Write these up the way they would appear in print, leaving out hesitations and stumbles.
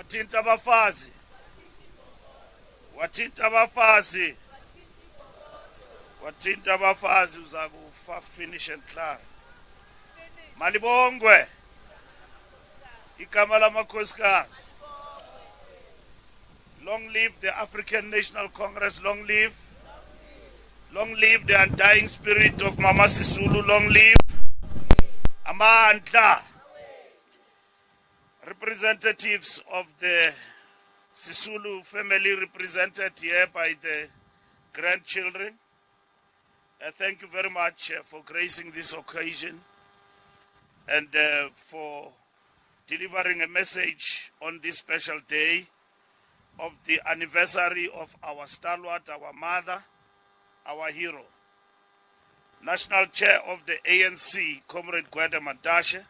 Wathinta abafazi. Wathinta abafazi. Wathinta abafazi uza kufa finish and clear. Malibongwe. Igama lamakhosikazi. Long live the African National Congress, long live. Long live the undying spirit of Mama Sisulu, long live. Amandla. Representatives of the Sisulu family represented here by the grandchildren. Thank you very much for gracing this occasion and for delivering a message on this special day of the anniversary of our stalwart, our mother, our hero. National Chair of the ANC, Comrade Gwede Mantashe,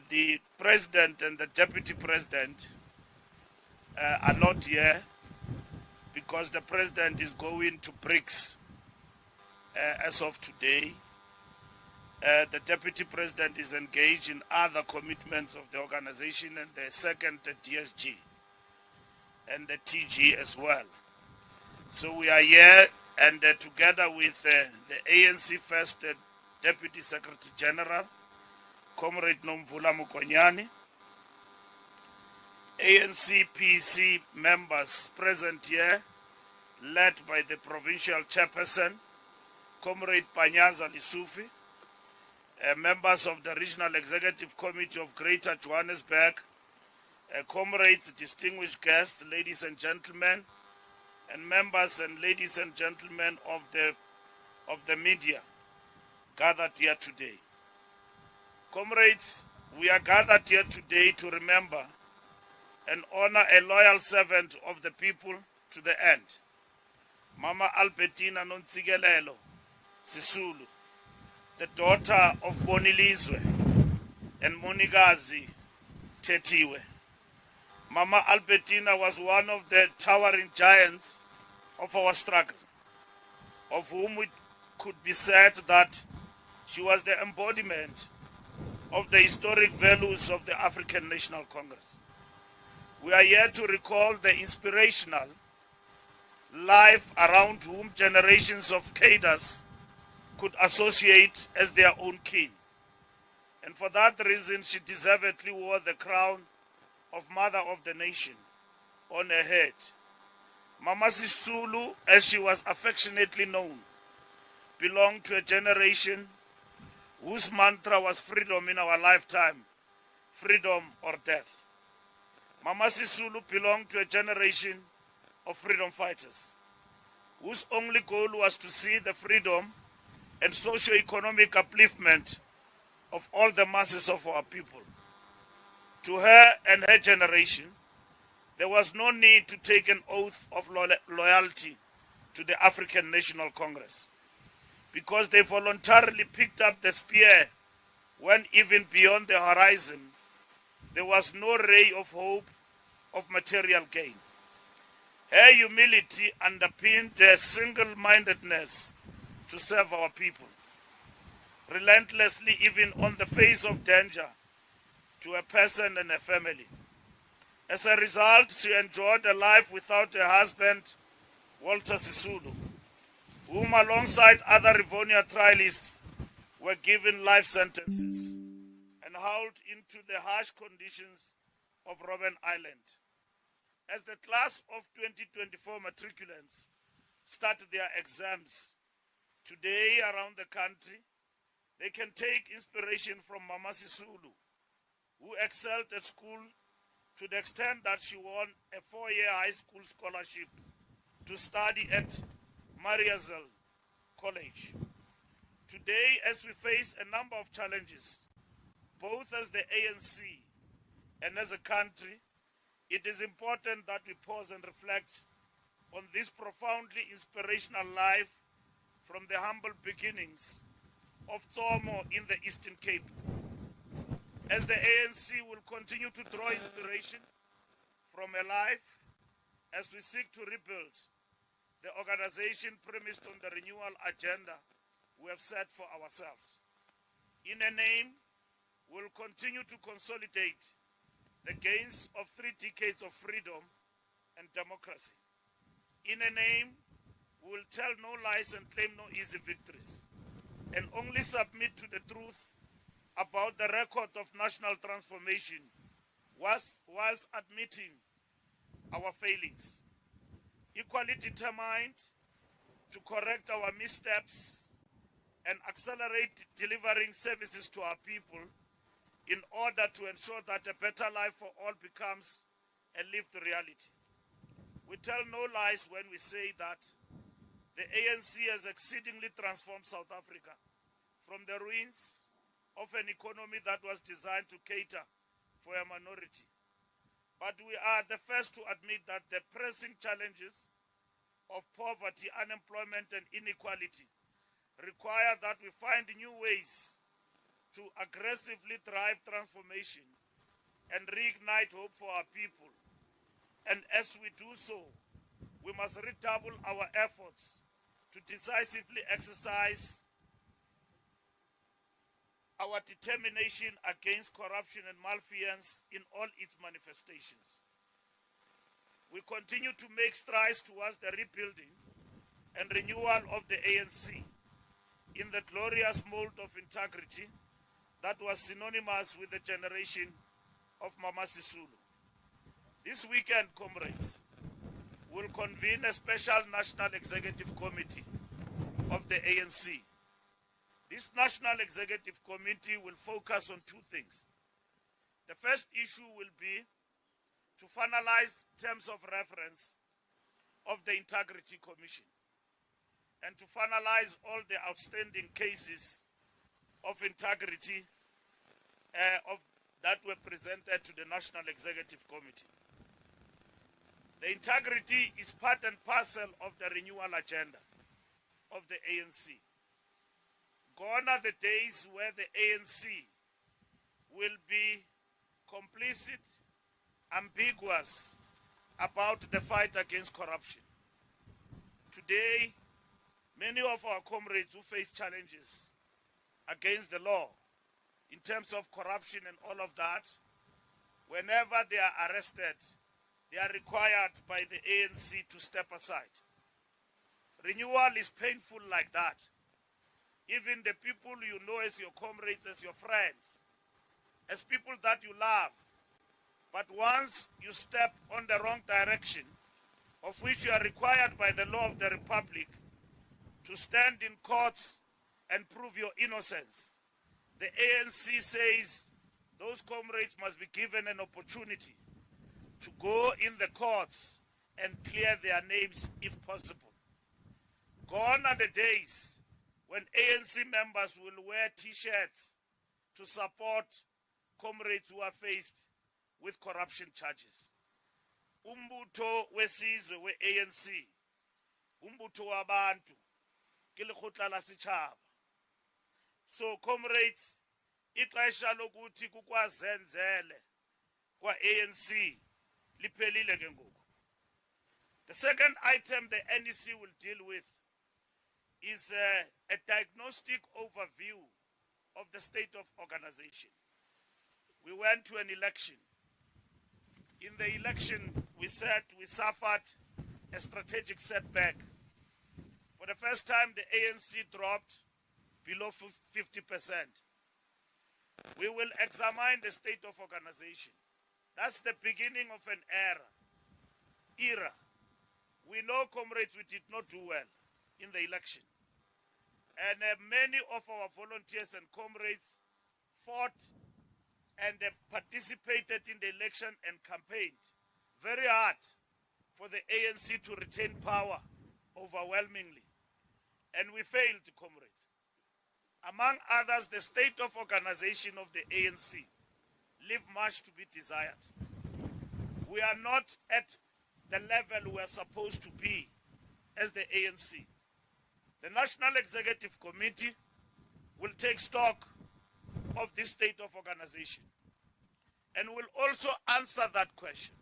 the President and the Deputy President are not here because the President is going to BRICS as of today. The Deputy President is engaged in other commitments of the organization and the second the DSG and the TG as well. So we are here and together with the ANC First Deputy Secretary General, Comrade Nomvula Mukonyani, ANC PC members present here, led by the Provincial Chairperson, Comrade Panyaza Lisufi, members of the Regional Executive Committee of Greater Johannesburg, comrades, distinguished guests, ladies and gentlemen, and members and ladies and gentlemen of the media gathered here today. Comrades, we are gathered here today to remember and honor a loyal servant of the people to the end, Mama Albertina Nontsigelelo Sisulu, the daughter of Bonilizwe and Monigazi Tetiwe. Mama Albertina was one of the towering giants of our struggle, of whom it could be said that she was the embodiment of the historic values of the African National Congress. We are here to recall the inspirational life around whom generations of cadres could associate as their own kin. And for that reason, she deservedly wore the crown of Mother of the Nation on her head. Mama Sisulu, as she was affectionately known, belonged to a generation whose mantra was freedom in our lifetime, freedom or death. Mama Sisulu belonged to a generation of freedom fighters, whose only goal was to see the freedom and socio-economic upliftment of all the masses of our people. To her and her generation, there was no need to take an oath of loyalty to the African National Congress, because they voluntarily picked up the spear when even beyond the horizon, there was no ray of hope of material gain. Her humility underpinned their single-mindedness to serve our people, relentlessly even on the face of danger to a person and a family. As a result, she enjoyed a life without her husband, Walter Sisulu, whom alongside other Rivonia trialists were given life sentences and hauled into the harsh conditions of Robben Island. As the class of 2024 matriculants start their exams today around the country, they can take inspiration from Mama Sisulu, who excelled at school to the extent that she won a 4-year high school scholarship to study at Mariazell College. Today, as we face a number of challenges, both as the ANC and as a country, it is important that we pause and reflect on this profoundly inspirational life from the humble beginnings of Tsomo in the Eastern Cape. As the ANC will continue to draw inspiration from a life as we seek to rebuild the organization premised on the renewal agenda we have set for ourselves. In a name, we'll continue to consolidate the gains of 3 decades of freedom and democracy. In a name, we will tell no lies and claim no easy victories, and only submit to the truth about the record of national transformation whilst admitting our failings. Equally determined to correct our missteps and accelerate delivering services to our people in order to ensure that a better life for all becomes a lived reality. We tell no lies when we say that the ANC has exceedingly transformed South Africa from the ruins of an economy that was designed to cater for a minority. But we are the first to admit that the pressing challenges of poverty, unemployment, and inequality require that we find new ways to aggressively drive transformation and reignite hope for our people. And as we do so, we must redouble our efforts to decisively exercise our determination against corruption and malfeasance in all its manifestations. We continue to make strides towards the rebuilding and renewal of the ANC in the glorious mold of integrity that was synonymous with the generation of Mama Sisulu. This weekend, comrades, we'll convene a special National Executive Committee of the ANC. This National Executive Committee will focus on 2 things. The first issue will be to finalize terms of reference of the Integrity Commission and to finalize all the outstanding cases of integrity that were presented to the National Executive Committee. The integrity is part and parcel of the renewal agenda of the ANC. Gone are the days where the ANC will be complicit, ambiguous about the fight against corruption. Today, many of our comrades who face challenges against the law in terms of corruption and all of that, whenever they are arrested, they are required by the ANC to step aside. Renewal is painful like that. Even the people you know as your comrades, as your friends, as people that you love. But once you step on the wrong direction, of which you are required by the law of the Republic to stand in courts and prove your innocence, the ANC says those comrades must be given an opportunity to go in the courts and clear their names if possible. Gone are the days when ANC members will wear T-shirts to support comrades who are faced with corruption charges. Umbutho wesizwe we-ANC, umbutho wabantu, ke lekgotla la setjhaba. So comrades, ixesha lokuthi kukwazenzele kwa ANC liphelile ke ngoku. The second item the NEC will deal with is a diagnostic overview of the state of organization. We went to an election. In the election, we said we suffered a strategic setback. For the first time, the ANC dropped below 50%. We will examine the state of organization. That's the beginning of an era. We know, comrades, we did not do well in the election. And many of our volunteers and comrades fought and participated in the election and campaigned very hard for the ANC to retain power overwhelmingly. And we failed, comrades. Among others, the state of organization of the ANC leave much to be desired. We are not at the level we are supposed to be as the ANC. The National Executive Committee will take stock of this state of organization and will also answer that question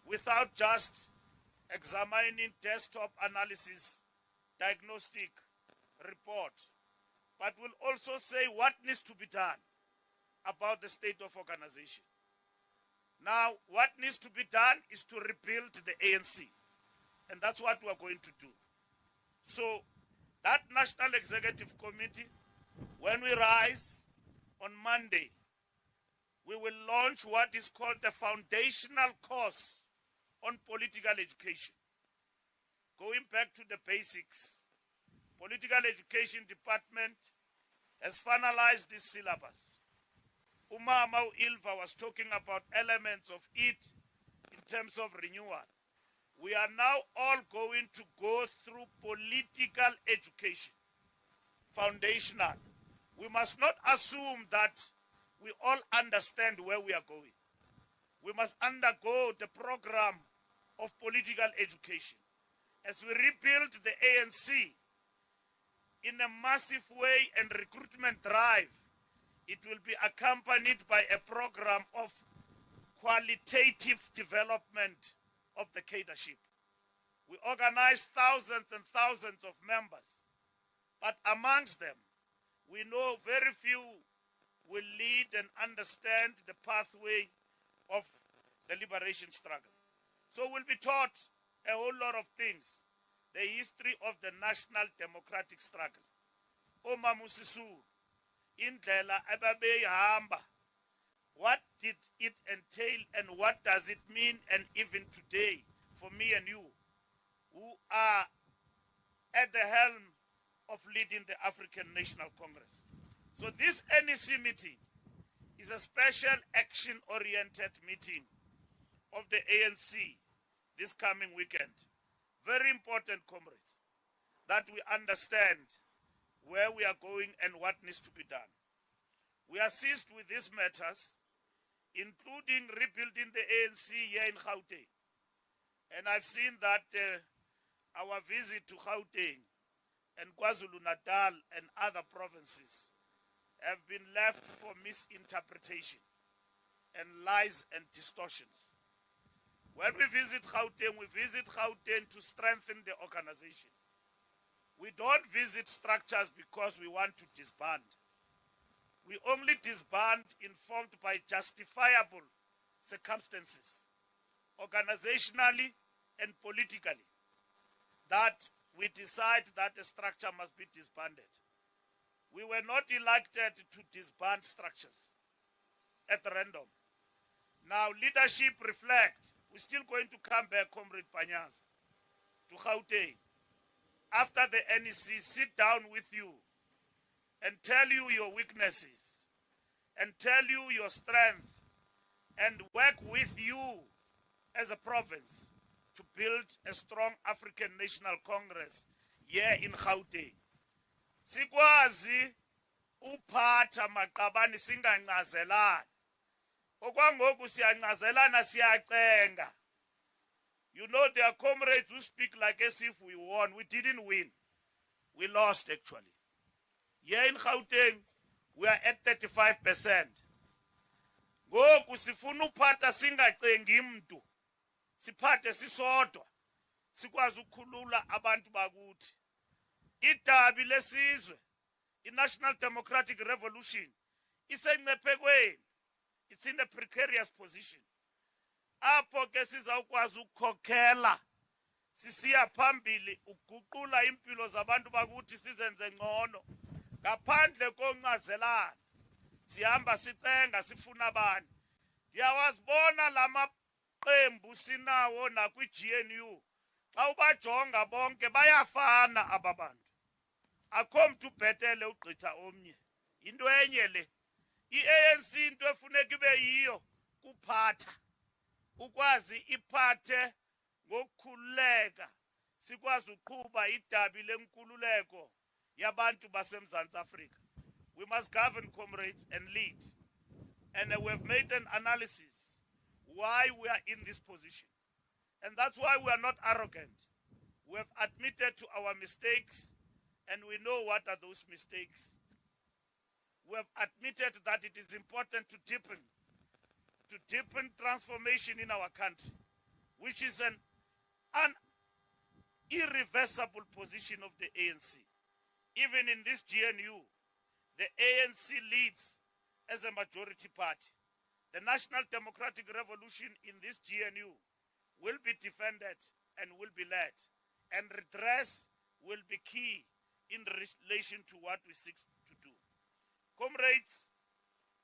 without just examining desktop analysis, diagnostic report, but will also say what needs to be done about the state of organization. Now, what needs to be done is to rebuild the ANC. And that's what we are going to do. So, that National Executive Committee, when we rise on Monday, we will launch what is called the foundational course on political education. Going back to the basics, Political Education Department has finalized this syllabus. Umama Ilva was talking about elements of it in terms of renewal. We are now all going to go through political education, foundational. We must not assume that we all understand where we are going. We must undergo the program of political education. As we rebuild the ANC in a massive way and recruitment drive, it will be accompanied by a program of qualitative development of the cadreship. We organize thousands and thousands of members, but amongst them, we know very few will lead and understand the pathway of the liberation struggle. So we'll be taught a whole lot of things. The history of the national democratic struggle. Omama Sisulu, indlela ababeyihamba. What did it entail and what does it mean, and even today for me and you who are at the helm of leading the African National Congress. So this NEC meeting is a special action-oriented meeting of the ANC this coming weekend. Very important, comrades, that we understand where we are going and what needs to be done. We are seized with these matters, including rebuilding the ANC here in Gauteng. And I've seen that our visit to Gauteng and KwaZulu-Natal and other provinces have been left for misinterpretation and lies and distortions. When we visit Gauteng to strengthen the organization. We don't visit structures because we want to disband. We only disband informed by justifiable circumstances, organizationally and politically, that we decide that a structure must be disbanded. We were not elected to disband structures at random. Now, leadership reflect. We're still going to come back, Comrade Panyaz, to Gauteng. After the NEC, sit down with you and tell you your weaknesses and tell you your strength and work with you as a province to build a strong African National Congress here in Gauteng. Sikwazi uphatha maqabani singancazelani. Okwangoku siyancazelana siyacenga. You know, there are comrades who speak like as if we won. We didn't win. We lost, actually. Here in Gauteng, we are at 35%. Ngoku sifuna uphatha singacengi mntu. Siphathe sisodwa. Sikwazi ukukhulula abantu bakuthi. Idabi lesizwe, i-National Democratic Revolution, isengcephekweni. It's in a precarious position. Apho ke sizawukwazi ukukhokhela sisiya phambili uguqula impilo zabantu bakuthi sizenze ngcono ngaphandle koncazelana. Sihamba sicenga sifuna abantu. Ndiyawazibona lamaqembu sinawo nakwi-GNU. Xa ubajonga bonke bayafana aba bantu. Akho mntu ubhetele ugqitha omnye. Into enye le. I-ANC into efuneka ibe yiyo kuphatha. Ukwazi iphathe ngokukhululeka. Sikwazi uqhuba idabi lenkululeko yabantu baseMzantsi Afrika. We must govern, comrades, and lead. And we have made an analysis why we are in this position. And that's why we are not arrogant. We have admitted to our mistakes, and we know what are those mistakes. We have admitted that it is important to deepen transformation in our country, which is an irreversible position of the ANC. Even in this GNU, the ANC leads as a majority party. The National Democratic Revolution in this GNU will be defended and will be led, and redress will be key in relation to what we seek to do. Comrades,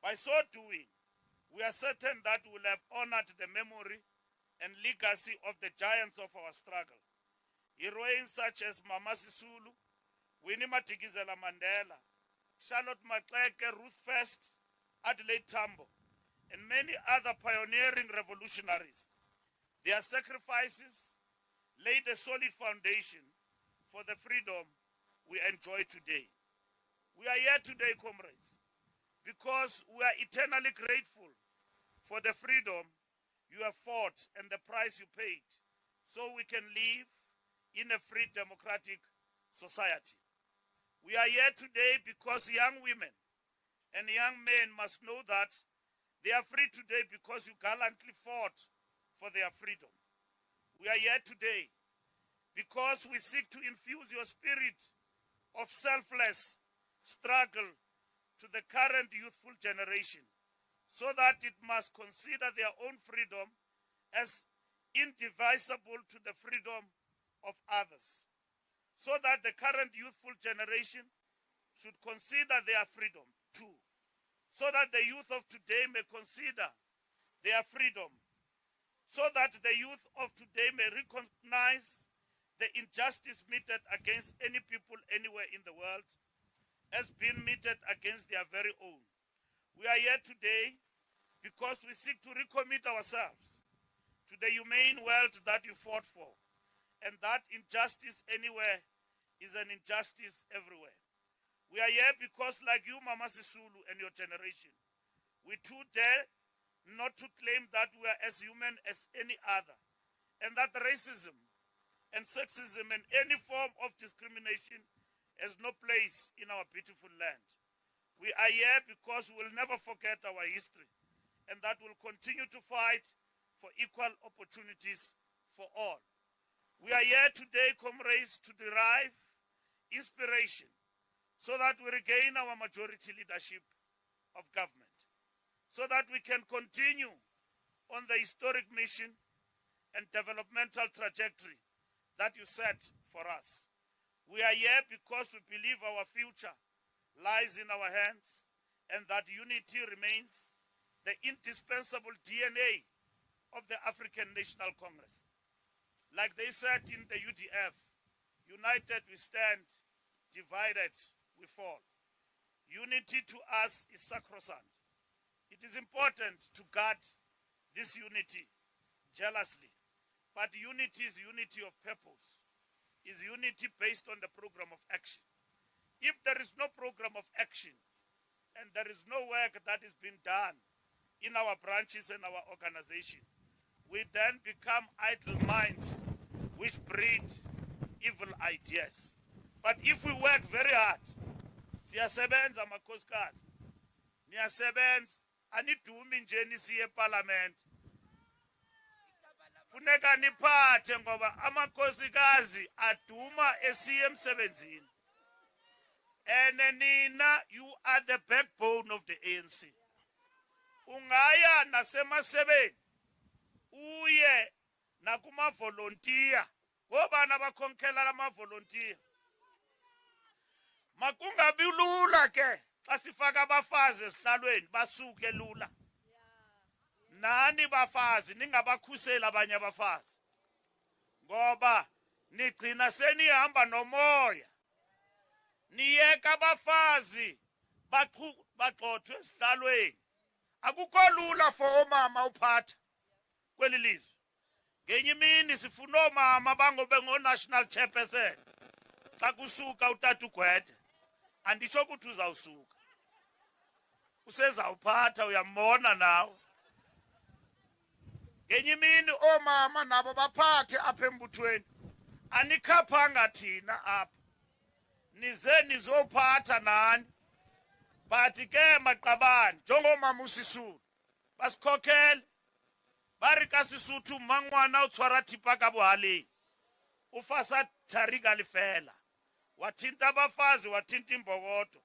by so doing, we are certain that we will have honored the memory and legacy of the giants of our struggle, heroines such as Mama Sisulu, Winnie Madikizela Mandela, Charlotte Maxeke, Ruth First, Adelaide Tambo, and many other pioneering revolutionaries. Their sacrifices laid a solid foundation for the freedom we enjoy today. We are here today, comrades, because we are eternally grateful for the freedom you have fought and the price you paid, so we can live in a free democratic society. We are here today because young women and young men must know that they are free today because you gallantly fought for their freedom. We are here today because we seek to infuse your spirit of selfless struggle to the current youthful generation, so that it must consider their own freedom as indivisible to the freedom of others, so that the current youthful generation should consider their freedom too, so that the youth of today may consider their freedom, so that the youth of today may recognize the injustice meted against any people anywhere in the world has been meted against their very own. We are here today because we seek to recommit ourselves to the humane world that you fought for, and that injustice anywhere is an injustice everywhere. We are here because, like you, Mama Sisulu, and your generation, we too dare not to claim that we are as human as any other, and that racism and sexism and any form of discrimination has no place in our beautiful land. We are here because we will never forget our history, and that we'll continue to fight for equal opportunities for all. We are here today, comrades, to derive inspiration so that we regain our majority leadership of government, so that we can continue on the historic mission and developmental trajectory that you set for us. We are here because we believe our future lies in our hands, and that unity remains the indispensable DNA of the African National Congress. Like they said in the UDF, united we stand, divided we fall. Unity to us is sacrosanct. It is important to guard this unity jealously, but unity is unity of purpose, is unity based on the program of action. If there is no program of action and there is no work that is being done in our branches and our organization, we then become idle minds which breed evil ideas. But if we work very hard, siyasebenza makhosikazi, niyasebenza, anidumi nje nisiye parliament. Funeka niphathe ngoba amakhosikazi aduma esiye emsebenzini. And nina, you are the backbone of the ANC. Ungaya nasemasebeni, uye nakuma volunteer. Ngobana bakhonkela lama volunteer. Makungabi lula ke xa sifaka abafazi esihlalweni basuke lula. Nani bafazi ningabakhusela abanye abafazi. Ngoba nigcina senihamba nomoya. Niyeka abafazi bagxothwe esihlalweni. Akukho lula for omama uphatha kweli lizwe. Ngenye imini sifuna omama bangobe ngo-national chairperson. Xa kusuka utata uGwede, anditsho ukuthi uzawusuka. Usezawuphatha, uyambona nawe. Ngenye imini omama nabo baphathe apha embuthweni. Anikhaphanga thina apha. Nize nizophatha nani. Bathi ke maqabane, njengomama uSisulu, basikhokhele. Bari ka Sesotho mangwana o tshwara thipa ka bohaleng. O fasa tharika lefela. Wathinta abafazi, wathinta imbokodo.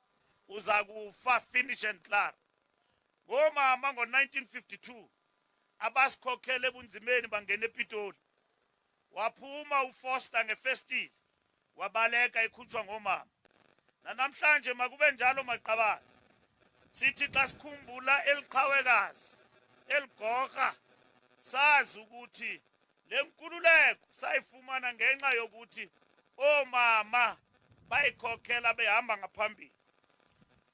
Uza kufa finish and clear. ngomama ngo-1952 abasikhokhele ebunzimeni bangena ePitoli. Waphuma uFoster ngefestile wabaleka ekhutshwa ngomama. Namhlanje makube njalo maqabane. Sithi xa sikhumbula eliqhawekazi eligorha sazi ukuthi lenkululeko sayifumana ngenxa yokuthi omama bayikhokhela behamba ngaphambili.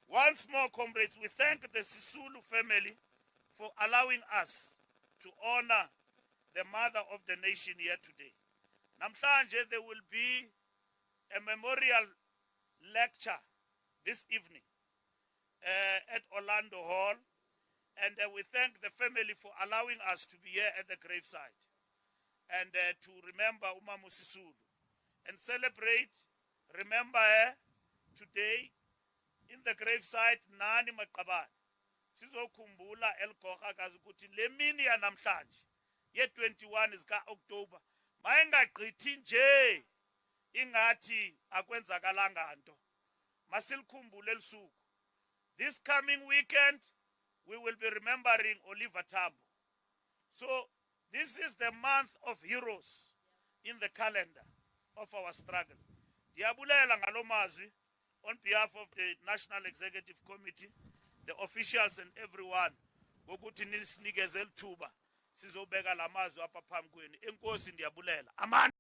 Once more, comrades, we thank the Sisulu family for allowing us to honor the mother of the nation here today. Namhlanje there will be a memorial lecture this evening at Orlando Hall, and we thank the family for allowing us to be here at the gravesite and to remember Umamu Sisulu and celebrate, remember her today in the gravesite. Nani maqabane sizokhumbula eligorha kazi ukuthi le mini yanamhlanje ye 21 zika October mayingagqithi nje ingathi akwenzakalanga nto. Masilikhumbule elisuku. This coming weekend we will be remembering Oliver Tambo. So this is the month of heroes in the calendar of our struggle. Diabulela ngalo mazwi on behalf of the National Executive Committee, the officials and everyone, ukuthi nisinikeze lithuba sizobeka lamazwi apha phambi kwenu. Enkosi ndiyabulela. Amen.